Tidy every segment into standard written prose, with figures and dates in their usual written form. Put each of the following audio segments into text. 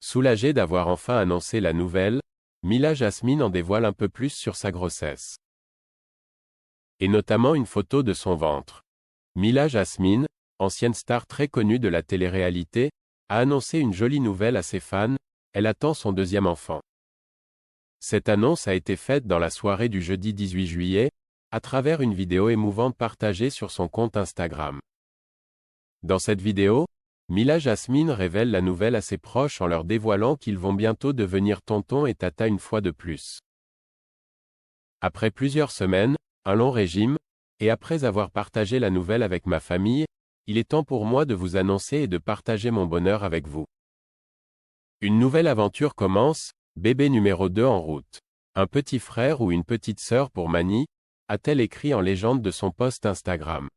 Soulagée d'avoir enfin annoncé la nouvelle, Mila Jasmine en dévoile un peu plus sur sa grossesse. Et notamment une photo de son ventre. Mila Jasmine, ancienne star très connue de la télé-réalité, a annoncé une jolie nouvelle à ses fans, elle attend son deuxième enfant. Cette annonce a été faite dans la soirée du jeudi 18 juillet, à travers une vidéo émouvante partagée sur son compte Instagram. Dans cette vidéo, Mila Jasmine révèle la nouvelle à ses proches en leur dévoilant qu'ils vont bientôt devenir tonton et tata une fois de plus. Après plusieurs semaines, un long régime, et après avoir partagé la nouvelle avec ma famille, il est temps pour moi de vous annoncer et de partager mon bonheur avec vous. Une nouvelle aventure commence, bébé numéro 2 en route. Un petit frère ou une petite sœur pour Mani, a-t-elle écrit en légende de son post Instagram.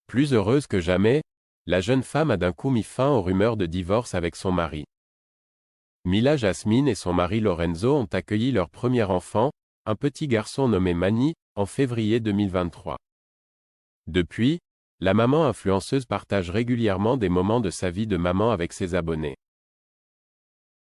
Plus heureuse que jamais, la jeune femme a d'un coup mis fin aux rumeurs de divorce avec son mari. Mila Jasmine et son mari Lorenzo ont accueilli leur premier enfant, un petit garçon nommé Mani, en février 2023. Depuis, la maman influenceuse partage régulièrement des moments de sa vie de maman avec ses abonnés.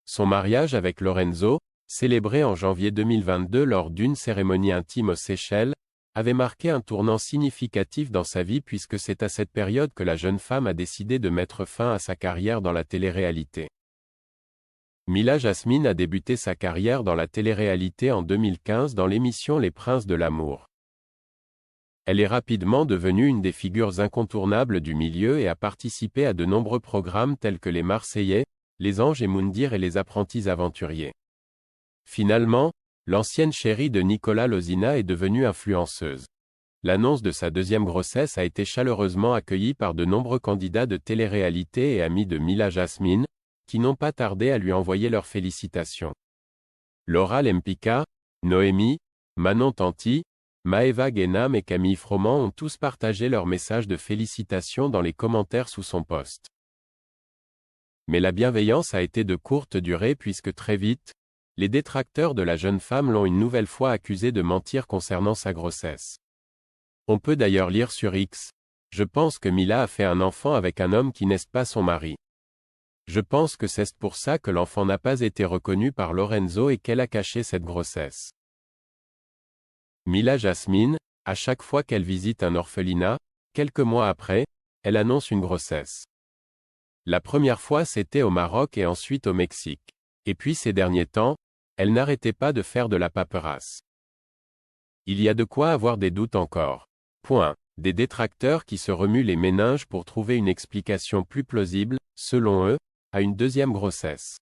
Son mariage avec Lorenzo, célébré en janvier 2022 lors d'une cérémonie intime aux Seychelles, avait marqué un tournant significatif dans sa vie puisque c'est à cette période que la jeune femme a décidé de mettre fin à sa carrière dans la télé-réalité. Mila Jasmine a débuté sa carrière dans la télé-réalité en 2015 dans l'émission Les Princes de l'amour. Elle est rapidement devenue une des figures incontournables du milieu et a participé à de nombreux programmes tels que Les Marseillais, Les Anges et Moundir et Les Apprentis Aventuriers. Finalement, l'ancienne chérie de Nicolas Lozina est devenue influenceuse. L'annonce de sa deuxième grossesse a été chaleureusement accueillie par de nombreux candidats de télé-réalité et amis de Mila Jasmine, qui n'ont pas tardé à lui envoyer leurs félicitations. Laura Lempicka, Noémie, Manon Tanti, Maëva Guénam et Camille Froment ont tous partagé leurs messages de félicitations dans les commentaires sous son post. Mais la bienveillance a été de courte durée puisque très vite, les détracteurs de la jeune femme l'ont une nouvelle fois accusée de mentir concernant sa grossesse. On peut d'ailleurs lire sur X, « Je pense que Mila a fait un enfant avec un homme qui n'est pas son mari. Je pense que c'est pour ça que l'enfant n'a pas été reconnu par Lorenzo et qu'elle a caché cette grossesse. » Mila Jasmine, à chaque fois qu'elle visite un orphelinat, quelques mois après, elle annonce une grossesse. La première fois c'était au Maroc et ensuite au Mexique. Et puis ces derniers temps, elle n'arrêtait pas de faire de la paperasse. Il y a de quoi avoir des doutes encore. Point. Des détracteurs qui se remuent les méninges pour trouver une explication plus plausible, selon eux, à une deuxième grossesse.